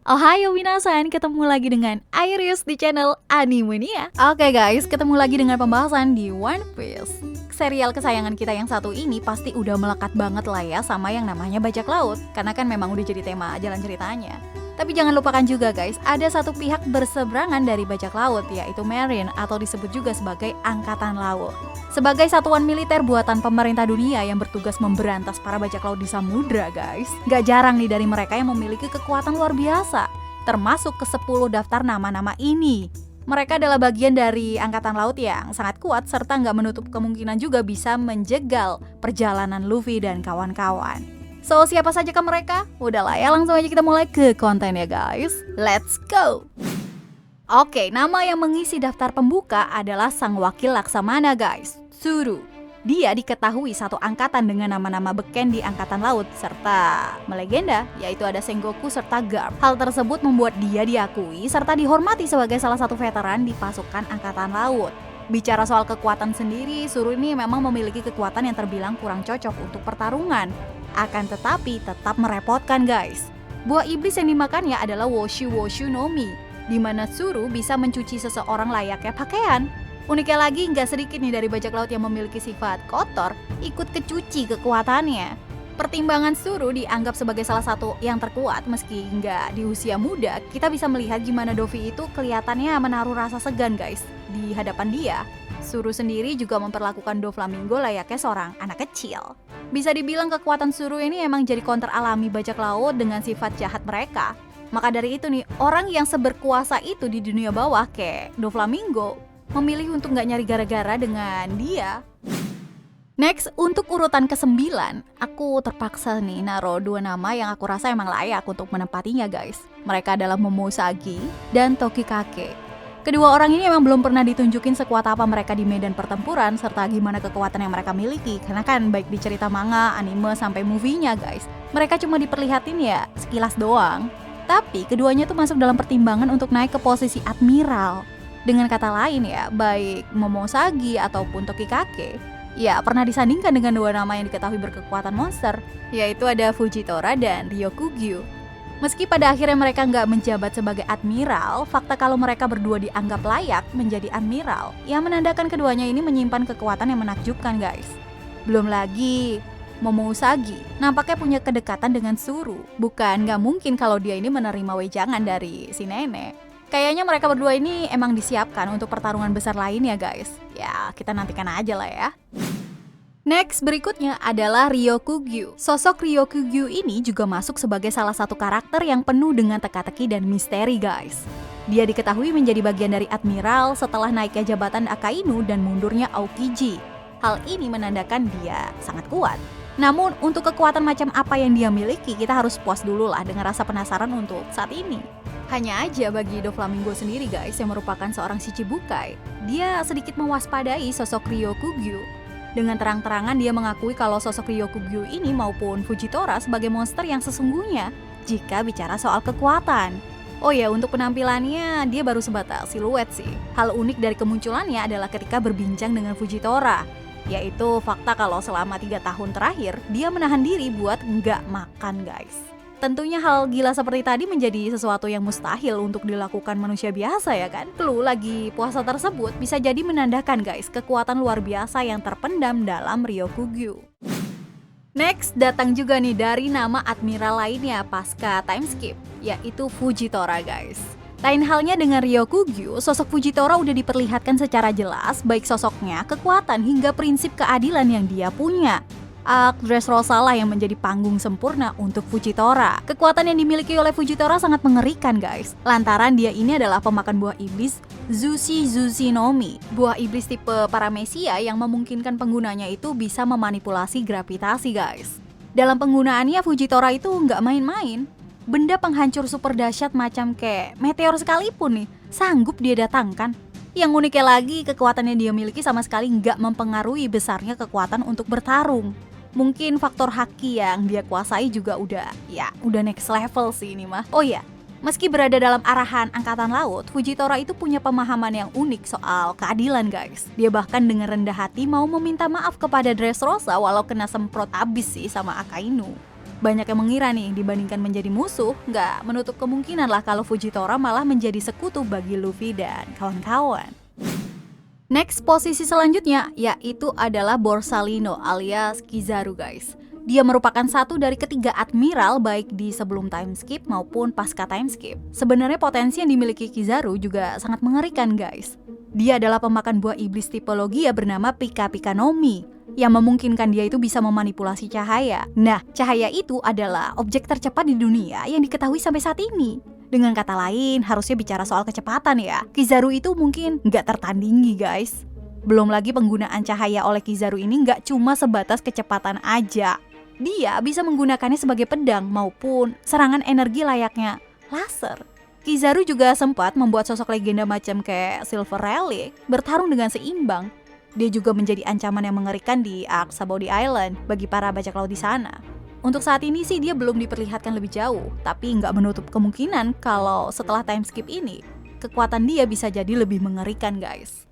Ohayo minasan, ketemu lagi dengan Iris di channel Animania. Oke guys, ketemu lagi dengan pembahasan di One Piece. Serial kesayangan kita yang satu ini pasti udah melekat banget lah ya sama yang namanya bajak laut. Karena kan memang udah jadi tema jalan ceritanya. Tapi jangan lupakan juga guys, ada satu pihak berseberangan dari bajak laut, yaitu Marine atau disebut juga sebagai Angkatan Laut. Sebagai satuan militer buatan pemerintah dunia yang bertugas memberantas para bajak laut di samudra guys, gak jarang nih dari mereka yang memiliki kekuatan luar biasa, termasuk ke 10 daftar nama-nama ini. Mereka adalah bagian dari Angkatan Laut yang sangat kuat serta gak menutup kemungkinan juga bisa menjegal perjalanan Luffy dan kawan-kawan. So, siapa saja ke mereka? Udahlah ya, langsung aja kita mulai ke konten ya guys. Let's go! Oke, nama yang mengisi daftar pembuka adalah sang wakil Laksamana guys, Zuru. Dia diketahui satu angkatan dengan nama-nama beken di Angkatan Laut serta melegenda, yaitu ada Sengoku serta Garp. Hal tersebut membuat dia diakui serta dihormati sebagai salah satu veteran di pasukan Angkatan Laut. Bicara soal kekuatan sendiri, Zuru ini memang memiliki kekuatan yang terbilang kurang cocok untuk pertarungan. Akan tetapi tetap merepotkan guys. Buah iblis yang dimakannya adalah Woshu Woshu no Mi, di mana Zuru bisa mencuci seseorang layaknya pakaian. Uniknya lagi, nggak sedikit nih dari bajak laut yang memiliki sifat kotor ikut kecuci kekuatannya. Pertimbangan Zuru dianggap sebagai salah satu yang terkuat meski nggak di usia muda. Kita bisa melihat gimana Dovi itu kelihatannya menaruh rasa segan guys di hadapan dia. Zuru sendiri juga memperlakukan Doflamingo layaknya seorang anak kecil. Bisa dibilang kekuatan Zuru ini emang jadi counter alami bajak laut dengan sifat jahat mereka. Maka dari itu nih, orang yang seberkuasa itu di dunia bawah kayak Doflamingo memilih untuk nggak nyari gara-gara dengan dia. Next, untuk urutan ke-9, aku terpaksa nih naruh dua nama yang aku rasa emang layak untuk menempatinya guys. Mereka adalah Momoshagi dan Tokikake. Kedua orang ini emang belum pernah ditunjukin sekuat apa mereka di medan pertempuran serta gimana kekuatan yang mereka miliki. Karena kan baik di cerita manga, anime, sampai movie-nya guys, mereka cuma diperlihatin ya sekilas doang. Tapi keduanya tuh masuk dalam pertimbangan untuk naik ke posisi admiral. Dengan kata lain ya, baik Momoshagi ataupun Tokikake ya pernah disandingkan dengan dua nama yang diketahui berkekuatan monster, yaitu ada Fujitora dan Ryokugyu. Meski pada akhirnya mereka nggak menjabat sebagai admiral, fakta kalau mereka berdua dianggap layak menjadi admiral yang menandakan keduanya ini menyimpan kekuatan yang menakjubkan guys. Belum lagi Momoshagi nampaknya punya kedekatan dengan Zuru. Bukan nggak mungkin kalau dia ini menerima wejangan dari si nenek. Kayaknya mereka berdua ini emang disiapkan untuk pertarungan besar lainnya guys. Ya, kita nantikan aja lah ya. Next berikutnya adalah Ryokugyu. Sosok Ryokugyu ini juga masuk sebagai salah satu karakter yang penuh dengan teka-teki dan misteri guys. Dia diketahui menjadi bagian dari admiral setelah naiknya jabatan Akainu dan mundurnya Aokiji. Hal ini menandakan dia sangat kuat. Namun untuk kekuatan macam apa yang dia miliki, kita harus puas dulu lah dengan rasa penasaran untuk saat ini. Hanya aja bagi Doflamingo sendiri guys, yang merupakan seorang Shichibukai, dia sedikit mewaspadai sosok Ryokugyu. Dengan terang-terangan dia mengakui kalau sosok Ryokugyu ini maupun Fujitora sebagai monster yang sesungguhnya jika bicara soal kekuatan. Oh ya, untuk penampilannya dia baru sebatas siluet sih. Hal unik dari kemunculannya adalah ketika berbincang dengan Fujitora, yaitu fakta kalau selama 3 tahun terakhir dia menahan diri buat nggak makan guys. Tentunya hal gila seperti tadi menjadi sesuatu yang mustahil untuk dilakukan manusia biasa ya kan. Clue lagi puasa tersebut bisa jadi menandakan guys kekuatan luar biasa yang terpendam dalam Ryokugyu. Next datang juga nih dari nama admiral lainnya pasca time skip, yaitu Fujitora guys. Lain halnya dengan Ryokugyu, sosok Fujitora udah diperlihatkan secara jelas baik sosoknya, kekuatan hingga prinsip keadilan yang dia punya. Dressrosa lah yang menjadi panggung sempurna untuk Fujitora. Kekuatan yang dimiliki oleh Fujitora sangat mengerikan guys, lantaran dia ini adalah pemakan buah iblis Zushi Zushi no Mi, buah iblis tipe paramesia yang memungkinkan penggunanya itu bisa memanipulasi gravitasi guys. Dalam penggunaannya Fujitora itu nggak main-main. Benda penghancur super dahsyat macam kayak meteor sekalipun nih sanggup dia datangkan. Yang uniknya lagi, kekuatan yang dia miliki sama sekali nggak mempengaruhi besarnya kekuatan untuk bertarung. Mungkin faktor haki yang dia kuasai juga udah next level sih ini mah. Oh ya, meski berada dalam arahan Angkatan Laut, Fujitora itu punya pemahaman yang unik soal keadilan guys. Dia bahkan dengan rendah hati mau meminta maaf kepada Dressrosa walau kena semprot abis sih sama Akainu. Banyak yang mengira nih, dibandingkan menjadi musuh, nggak menutup kemungkinan lah kalau Fujitora malah menjadi sekutu bagi Luffy dan kawan-kawan. Next, posisi selanjutnya yaitu adalah Borsalino alias Kizaru guys. Dia merupakan satu dari ketiga admiral baik di sebelum time skip maupun pasca time skip. Sebenarnya potensi yang dimiliki Kizaru juga sangat mengerikan guys. Dia adalah pemakan buah iblis tipologi yang bernama Pika Pika no Mi, yang memungkinkan dia itu bisa memanipulasi cahaya. Nah, cahaya itu adalah objek tercepat di dunia yang diketahui sampai saat ini. Dengan kata lain, harusnya bicara soal kecepatan ya. Kizaru itu mungkin nggak tertandingi guys. Belum lagi penggunaan cahaya oleh Kizaru ini nggak cuma sebatas kecepatan aja. Dia bisa menggunakannya sebagai pedang maupun serangan energi layaknya laser. Kizaru juga sempat membuat sosok legenda macam kayak Silver Relic bertarung dengan seimbang. Dia juga menjadi ancaman yang mengerikan di arc Sabaody Island bagi para bajak laut di sana. Untuk saat ini sih dia belum diperlihatkan lebih jauh, tapi nggak menutup kemungkinan kalau setelah time skip ini, kekuatan dia bisa jadi lebih mengerikan guys.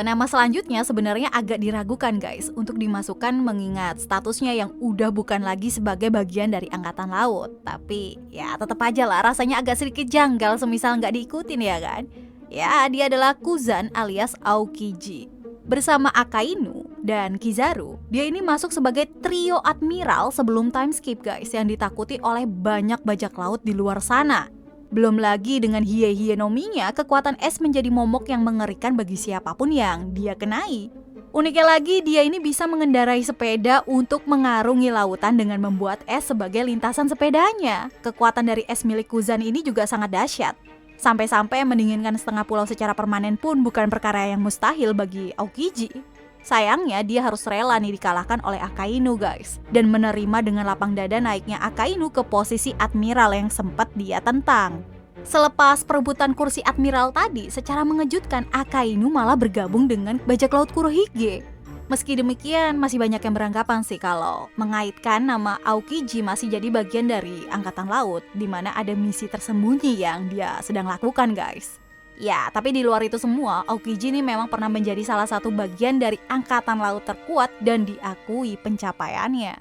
Nama selanjutnya sebenarnya agak diragukan guys untuk dimasukkan mengingat statusnya yang udah bukan lagi sebagai bagian dari angkatan laut. Tapi ya tetap aja lah rasanya agak sedikit janggal semisal nggak diikutin ya kan. Ya dia adalah Kuzan alias Aokiji. Bersama Akainu dan Kizaru, dia ini masuk sebagai trio admiral sebelum time skip guys yang ditakuti oleh banyak bajak laut di luar sana. Belum lagi dengan Hiei no Mi-nya, kekuatan es menjadi momok yang mengerikan bagi siapapun yang dia kenai. Uniknya lagi, dia ini bisa mengendarai sepeda untuk mengarungi lautan dengan membuat es sebagai lintasan sepedanya. Kekuatan dari es milik Kuzan ini juga sangat dahsyat. Sampai-sampai mendinginkan setengah pulau secara permanen pun bukan perkara yang mustahil bagi Aokiji. Sayangnya dia harus rela nih dikalahkan oleh Akainu guys, dan menerima dengan lapang dada naiknya Akainu ke posisi admiral yang sempat dia tentang. Selepas perebutan kursi admiral tadi, secara mengejutkan Akainu malah bergabung dengan bajak laut Kurohige. Meski demikian, masih banyak yang beranggapan sih kalau mengaitkan nama Aokiji masih jadi bagian dari angkatan laut, di mana ada misi tersembunyi yang dia sedang lakukan guys. Ya, tapi di luar itu semua, Aokiji ini memang pernah menjadi salah satu bagian dari angkatan laut terkuat dan diakui pencapaiannya.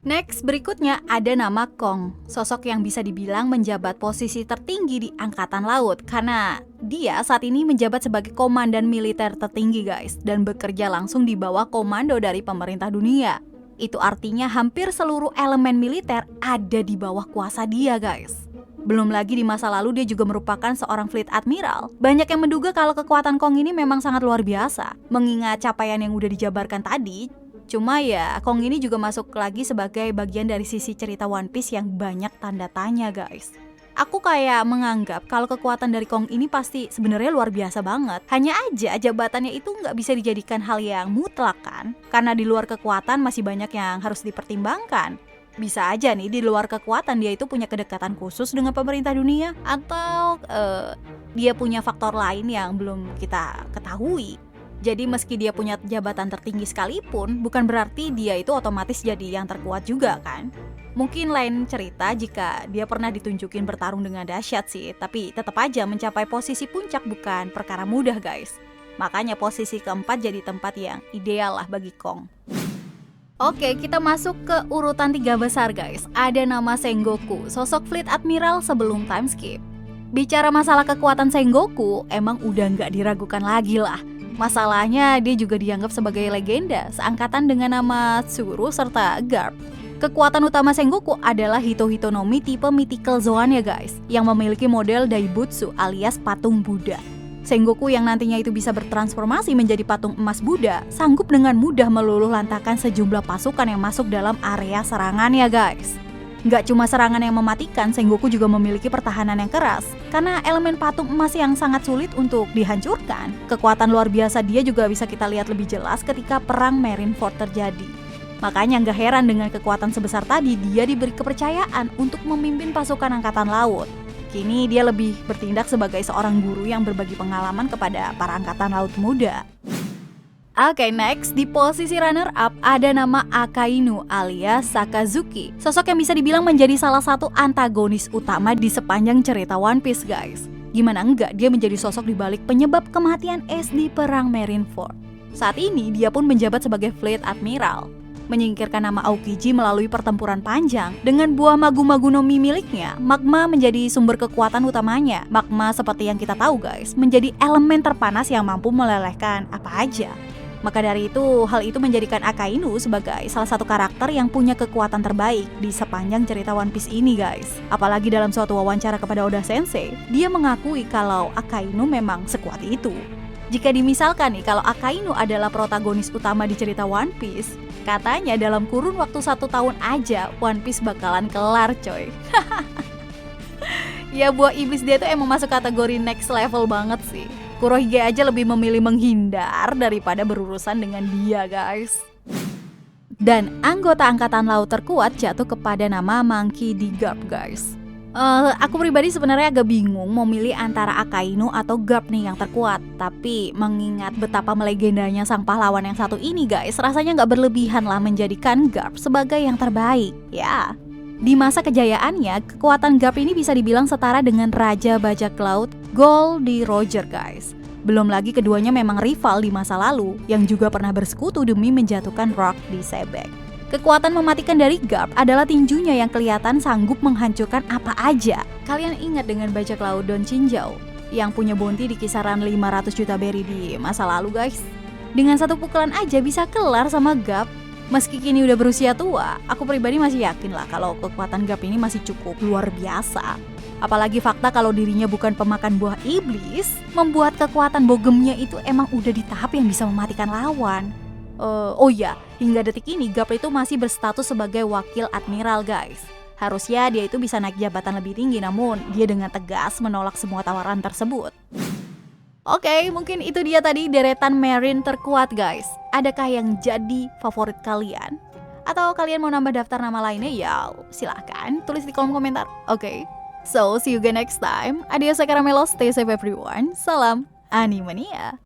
Next, berikutnya ada nama Kong, sosok yang bisa dibilang menjabat posisi tertinggi di angkatan laut karena dia saat ini menjabat sebagai komandan militer tertinggi guys dan bekerja langsung di bawah komando dari pemerintah dunia. Itu artinya hampir seluruh elemen militer ada di bawah kuasa dia guys. Belum lagi di masa lalu dia juga merupakan seorang fleet admiral. Banyak yang menduga kalau kekuatan Kong ini memang sangat luar biasa. Mengingat capaian yang udah dijabarkan tadi, cuma ya Kong ini juga masuk lagi sebagai bagian dari sisi cerita One Piece yang banyak tanda tanya guys. Aku kayak menganggap kalau kekuatan dari Kong ini pasti sebenarnya luar biasa banget. Hanya aja jabatannya itu nggak bisa dijadikan hal yang mutlak kan. Karena di luar kekuatan masih banyak yang harus dipertimbangkan. Bisa aja nih di luar kekuatan dia itu punya kedekatan khusus dengan pemerintah dunia. Atau dia punya faktor lain yang belum kita ketahui. Jadi meski dia punya jabatan tertinggi sekalipun, bukan berarti dia itu otomatis jadi yang terkuat juga kan. Mungkin lain cerita jika dia pernah ditunjukin bertarung dengan dahsyat sih. Tapi tetap aja mencapai posisi puncak bukan perkara mudah guys. Makanya posisi keempat jadi tempat yang ideal lah bagi Kong. Oke, kita masuk ke urutan 3 besar guys. Ada nama Sengoku, sosok fleet admiral sebelum time skip. Bicara masalah kekuatan Sengoku, emang udah nggak diragukan lagi lah. Masalahnya dia juga dianggap sebagai legenda, seangkatan dengan nama Tsuru serta Garp. Kekuatan utama Sengoku adalah Hito-Hito no Mi tipe Mythical Zoan ya guys, yang memiliki model Daibutsu alias patung Buddha. Sengoku yang nantinya itu bisa bertransformasi menjadi patung emas Buddha, sanggup dengan mudah meluluh lantakan sejumlah pasukan yang masuk dalam area serangannya guys. Nggak cuma serangan yang mematikan, Sengoku juga memiliki pertahanan yang keras. Karena elemen patung emas yang sangat sulit untuk dihancurkan, kekuatan luar biasa dia juga bisa kita lihat lebih jelas ketika perang Marineford terjadi. Makanya nggak heran dengan kekuatan sebesar tadi, dia diberi kepercayaan untuk memimpin pasukan angkatan laut. Kini dia lebih bertindak sebagai seorang guru yang berbagi pengalaman kepada para angkatan laut muda. Oke, next di posisi runner up ada nama Akainu alias Sakazuki. Sosok yang bisa dibilang menjadi salah satu antagonis utama di sepanjang cerita One Piece guys. Gimana enggak dia menjadi sosok di balik penyebab kematian Ace di perang Marineford. Saat ini dia pun menjabat sebagai fleet admiral. menyingkirkan nama Aokiji melalui pertempuran panjang. Dengan buah Magu-Magu no Mi miliknya, magma menjadi sumber kekuatan utamanya. Magma seperti yang kita tahu guys, menjadi elemen terpanas yang mampu melelehkan apa aja. Maka dari itu, hal itu menjadikan Akainu sebagai salah satu karakter yang punya kekuatan terbaik di sepanjang cerita One Piece ini guys. Apalagi dalam suatu wawancara kepada Oda Sensei, dia mengakui kalau Akainu memang sekuat itu. Jika dimisalkan nih kalau Akainu adalah protagonis utama di cerita One Piece, katanya dalam kurun waktu 1 tahun aja One Piece bakalan kelar coy. Ya buah iblis dia tuh emang masuk kategori next level banget sih. Kurohige aja lebih memilih menghindar daripada berurusan dengan dia guys. Dan anggota angkatan laut terkuat jatuh kepada nama Monkey D. Garp guys. Aku pribadi sebenarnya agak bingung mau milih antara Akainu atau Garp nih yang terkuat. Tapi mengingat betapa melegendanya sang pahlawan yang satu ini guys, rasanya nggak berlebihan lah menjadikan Garp sebagai yang terbaik. Ya, di masa kejayaannya, kekuatan Garp ini bisa dibilang setara dengan Raja Bajak Laut Gold D. Roger guys. Belum lagi keduanya memang rival di masa lalu yang juga pernah bersekutu demi menjatuhkan Rock di Sebek. Kekuatan mematikan dari Garp adalah tinjunya yang kelihatan sanggup menghancurkan apa aja. Kalian ingat dengan bajak laut Don Chinjau yang punya bounty di kisaran 500 juta berry di masa lalu guys. Dengan satu pukulan aja bisa kelar sama Garp. Meski kini udah berusia tua, aku pribadi masih yakin lah kalau kekuatan Garp ini masih cukup luar biasa. Apalagi fakta kalau dirinya bukan pemakan buah iblis, membuat kekuatan bogemnya itu emang udah di tahap yang bisa mematikan lawan. Oh ya, hingga detik ini Garp itu masih berstatus sebagai wakil admiral guys. Harusnya dia itu bisa naik jabatan lebih tinggi, namun dia dengan tegas menolak semua tawaran tersebut. Oke, mungkin itu dia tadi deretan marine terkuat guys. Adakah yang jadi favorit kalian? Atau kalian mau nambah daftar nama lainnya? Ya silahkan tulis di kolom komentar. Oke, so see you again next time. Adios, Caramelo, stay safe everyone. Salam Animania.